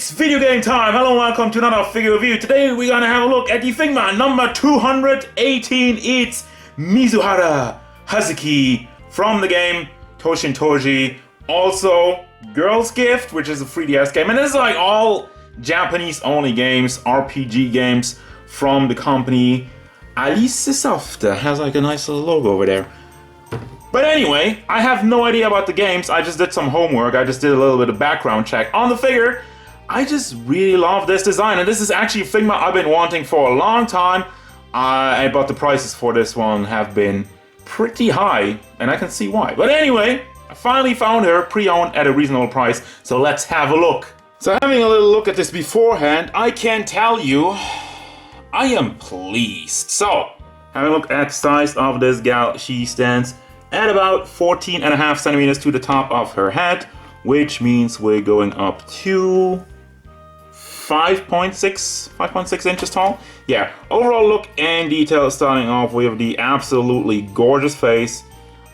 It's video game time! Hello and welcome to another figure review. Today we're gonna have a look at the Figma number 218. It's Mizuhara Hazuki from the game Toshin Toshi. Also, Girl's Gift, which is a 3DS game. And this is like all Japanese only games, RPG games from the company Alice Soft. Has like a nice little logo over there. But anyway, I have no idea about the games. I just did some homework. I just did a little bit of background check on the figure. I just really love this design, and this is actually a Figma I've been wanting for a long time. But the prices for this one have been pretty high, and I can see why. But anyway, I finally found her pre-owned at a reasonable price, so let's have a look. So having a little look at this beforehand, I can tell you, I am pleased. So, having a look at the size of this gal, she stands at about 14.5 centimeters to the top of her head, which means we're going up to 5.6 inches tall. Yeah, overall look and detail, starting off with the absolutely gorgeous face.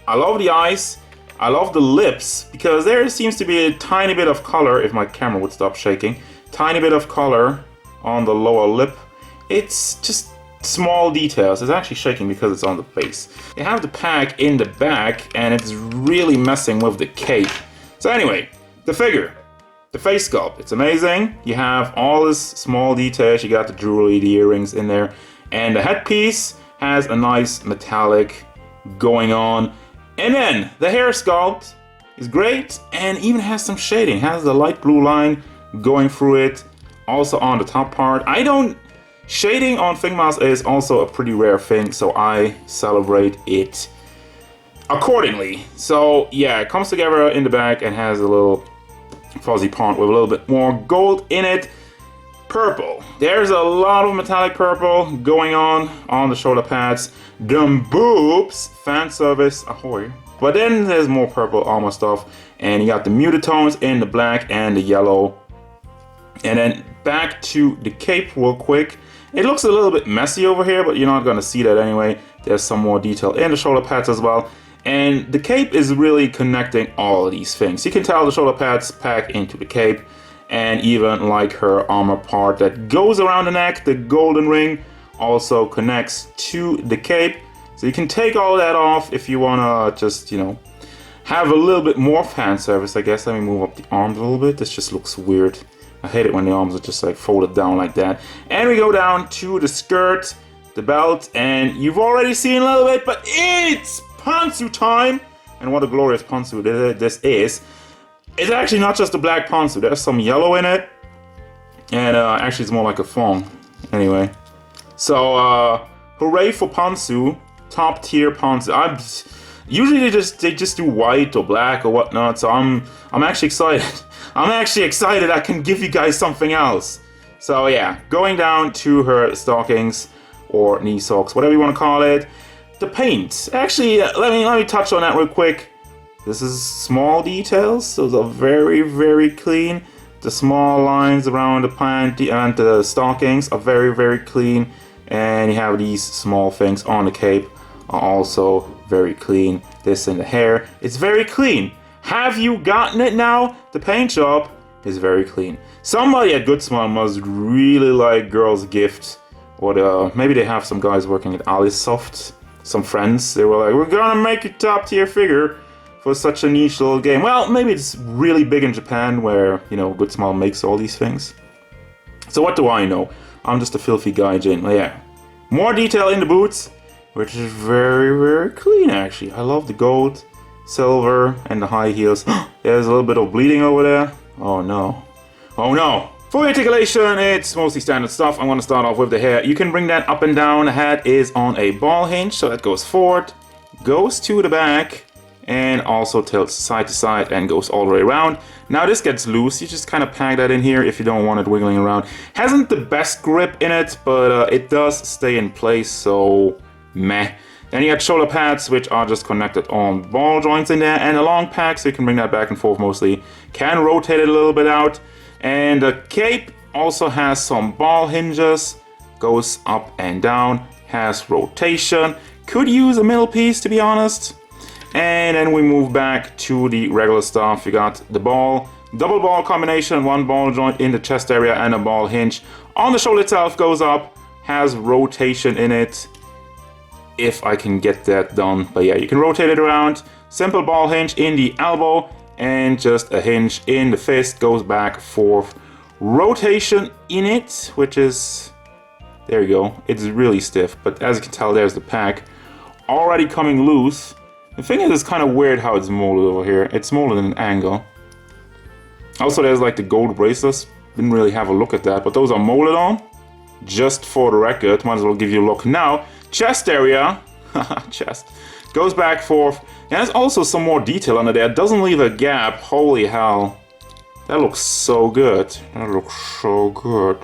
I love the eyes. I love the lips, because there seems to be a tiny bit of color, if my camera would stop shaking, tiny bit of color on the lower lip. It's just small details. It's actually shaking because it's on the face. You have the pack in the back, and it's really messing with the cape. So anyway, the figure, the face sculpt, it's amazing. You have all this small details. You got the jewelry, the earrings in there, and the headpiece has a nice metallic going on. And then the hair sculpt is great, and even has some shading. Has the light blue line going through it, also on the top part. Shading on Figmas is also a pretty rare thing, so I celebrate it accordingly. So yeah, it comes together in the back and has a little fuzzy part with a little bit more gold in it. Purple. There's a lot of metallic purple going on the shoulder pads. Them boobs, fan service, ahoy. But then there's more purple armor stuff, and you got the muted tones in the black and the yellow. And then back to the cape real quick. It looks a little bit messy over here, but you're not going to see that anyway. There's some more detail in the shoulder pads as well. And the cape is really connecting all of these things. You can tell the shoulder pads pack into the cape, and even like her armor part that goes around the neck, the golden ring also connects to the cape. So you can take all that off if you want to just, you know, have a little bit more fan service, I guess. Let me move up the arms a little bit. This just looks weird. I hate it when the arms are just like folded down like that. And we go down to the skirt, the belt, and you've already seen a little bit, but it's pantsu time! And what a glorious pantsu this is. It's actually not just a black pantsu, there's some yellow in it. And actually it's more like a thong. Anyway. So, hooray for pantsu. Top tier pantsu. Usually they just do white or black or whatnot, so I'm actually excited. I'm actually excited I can give you guys something else. So yeah, going down to her stockings or knee socks, whatever you want to call it. The paint. Actually, let me touch on that real quick. This is small details, those are very, very clean. The small lines around the pant and the stockings are very, very clean. And you have these small things on the cape are also very clean. This in the hair, it's very clean. Have you gotten it now? The paint job is very clean. Somebody at Good Smile must really like Girl's Gift. Or maybe they have some guys working at Alice Soft. Some friends, they were like, we're gonna make a top tier figure for such a niche little game. Well, maybe it's really big in Japan where, you know, Good Smile makes all these things. So what do I know? I'm just a filthy gaijin. Yeah. More detail in the boots, which is very, very clean actually. I love the gold, silver, and the high heels. There's a little bit of bleeding over there. Oh no. Oh no. For articulation, it's mostly standard stuff. I'm going to start off with the hair. You can bring that up and down. The head is on a ball hinge, so that goes forward, goes to the back, and also tilts side to side and goes all the way around. Now this gets loose. You just kind of pack that in here if you don't want it wiggling around. Hasn't the best grip in it, but it does stay in place, so meh. Then you got shoulder pads, which are just connected on ball joints in there, and a long pack, so you can bring that back and forth mostly. Can rotate it a little bit out. And the cape also has some ball hinges, goes up and down, has rotation. Could use a middle piece, to be honest. And then we move back to the regular stuff. You got the ball Double ball combination, one ball joint in the chest area and a ball hinge. On the shoulder itself goes up, has rotation in it. If I can get that done. But yeah, you can rotate it around. Simple ball hinge in the elbow and just a hinge in the fist. Goes back, forth. Rotation in it, which is... There you go. It's really stiff. But as you can tell, there's the pack. Already coming loose. The thing is, it's kind of weird how it's molded over here. It's molded in an angle. Also, there's like the gold bracelets. Didn't really have a look at that. But those are molded on. Just for the record. Might as well give you a look now. Chest area. Chest. Goes back, forth. And there's also some more detail under there. It doesn't leave a gap. Holy hell. That looks so good. That looks so good.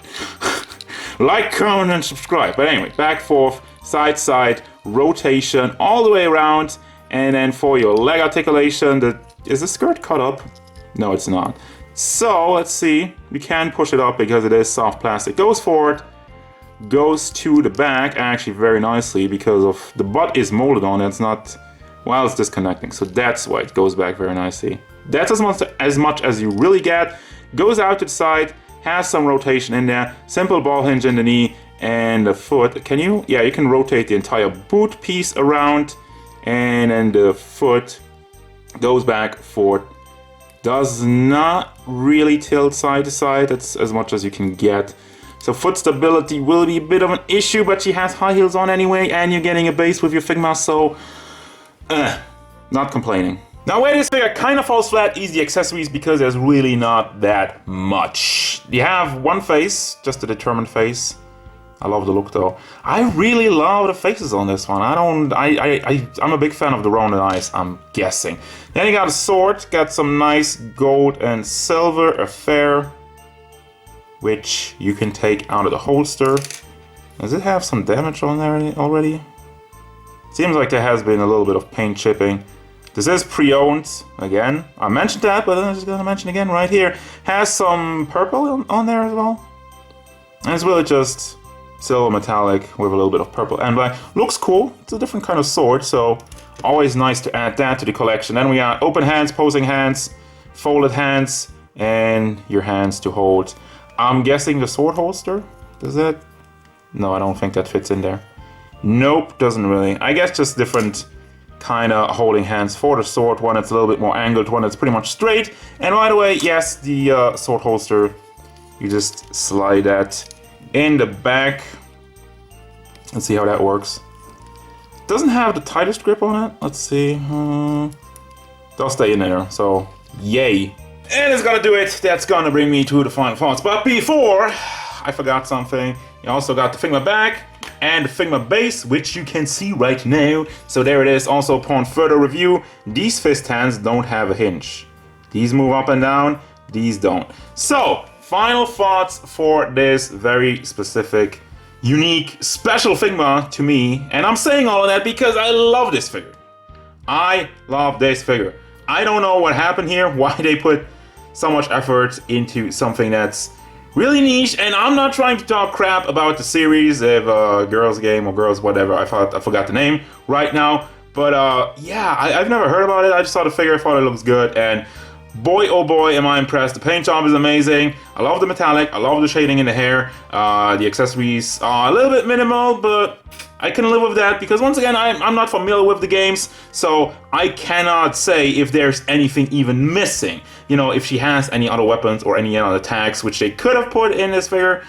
Like, comment, and subscribe. But anyway, back, forth, side, side, rotation, all the way around. And then for your leg articulation, is the skirt cut up? No, it's not. So, let's see. We can push it up because it is soft plastic. Goes forward, goes to the back, actually very nicely because of the butt is molded on. It's not, well, it's disconnecting. So that's why it goes back very nicely. That's as much as you really get. Goes out to the side, has some rotation in there. Simple ball hinge in the knee and the foot. Can you? Yeah, you can rotate the entire boot piece around. And then the foot goes back, forth. Does not really tilt side to side. That's as much as you can get. So foot stability will be a bit of an issue, but she has high heels on anyway. And you're getting a base with your Figma, so not complaining. Now where this figure kind of falls flat is the accessories because there's really not that much. You have one face, just a determined face. I love the look though. I really love the faces on this one. I'm a big fan of the rounded eyes, I'm guessing. Then you got a sword, got some nice gold and silver affair, which you can take out of the holster. Does it have some damage on there already? Seems like there has been a little bit of paint chipping. This is pre-owned, again. I mentioned that, but I'm just gonna mention again right here. Has some purple on there as well. And it's really just silver metallic with a little bit of purple and black. Looks cool. It's a different kind of sword, so always nice to add that to the collection. Then we got open hands, posing hands, folded hands, and your hands to hold. I'm guessing the sword holster? Does that? No, I don't think that fits in there. Nope, doesn't really. I guess just different kind of holding hands for the sword. One that's a little bit more angled, one that's pretty much straight. And by the way, yes, the sword holster, you just slide that in the back. Let's see how that works. Doesn't have the tightest grip on it. Let's see. They'll stay in there, so yay. And it's gonna do it. That's gonna bring me to the final thoughts. But before, I forgot something. You also got the Figma back and the Figma base, which you can see right now. So there it is. Also, upon further review, these fist hands don't have a hinge. These move up and down, these don't. So, final thoughts for this very specific, unique, special Figma to me. And I'm saying all of that because I love this figure. I love this figure. I don't know what happened here, why they put so much effort into something that's really niche, and I'm not trying to talk crap about the series of Girls Game or Girls whatever. I forgot the name right now, but yeah, I've never heard about it. I just saw the figure, I thought it looks good, and boy oh boy am I impressed. The paint job is amazing. I love the metallic, I love the shading in the hair. The accessories are a little bit minimal, but I can live with that because once again, I'm not familiar with the games, so I cannot say if there's anything even missing. You know, if she has any other weapons or any other attacks which they could have put in this figure.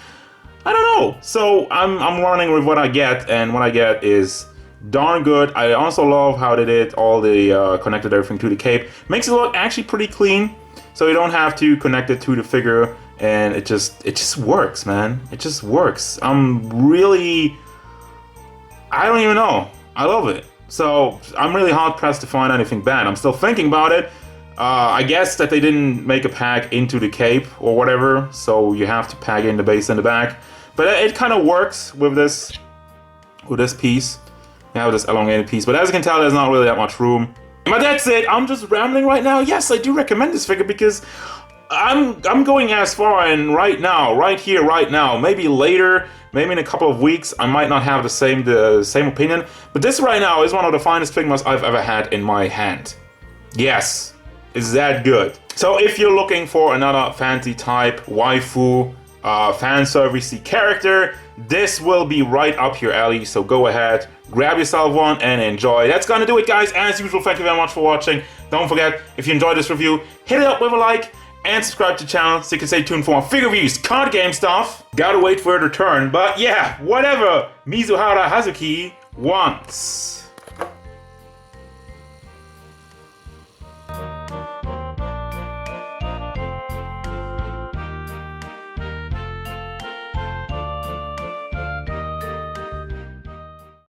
I don't know. So I'm running with what I get, and what I get is darn good. I also love how they did all the connected everything to the cape. Makes it look actually pretty clean, so you don't have to connect it to the figure, and it just works, man. It just works. I'm really, I don't even know. I love it. So I'm really hard pressed to find anything bad. I'm still thinking about it. I guess that they didn't make a pack into the cape or whatever, so you have to pack in the base in the back. But it kind of works with this piece. You have this elongated piece, but as you can tell, there's not really that much room. But that's it. I'm just rambling right now. Yes, I do recommend this figure because I'm going as far, and right now, right here, right now, maybe later, maybe in a couple of weeks, I might not have the same opinion. But this right now is one of the finest Figmas I've ever had in my hand. Yes. Is that good? So if you're looking for another fancy type waifu fan servicey character, this will be right up your alley. So go ahead, grab yourself one and enjoy. That's gonna do it, guys. As usual, thank you very much for watching. Don't forget, if you enjoyed this review, hit it up with a like and subscribe to the channel so you can stay tuned for more figure reviews, card game stuff. Gotta wait for it to return, but yeah, whatever Mizuhara Hazuki wants.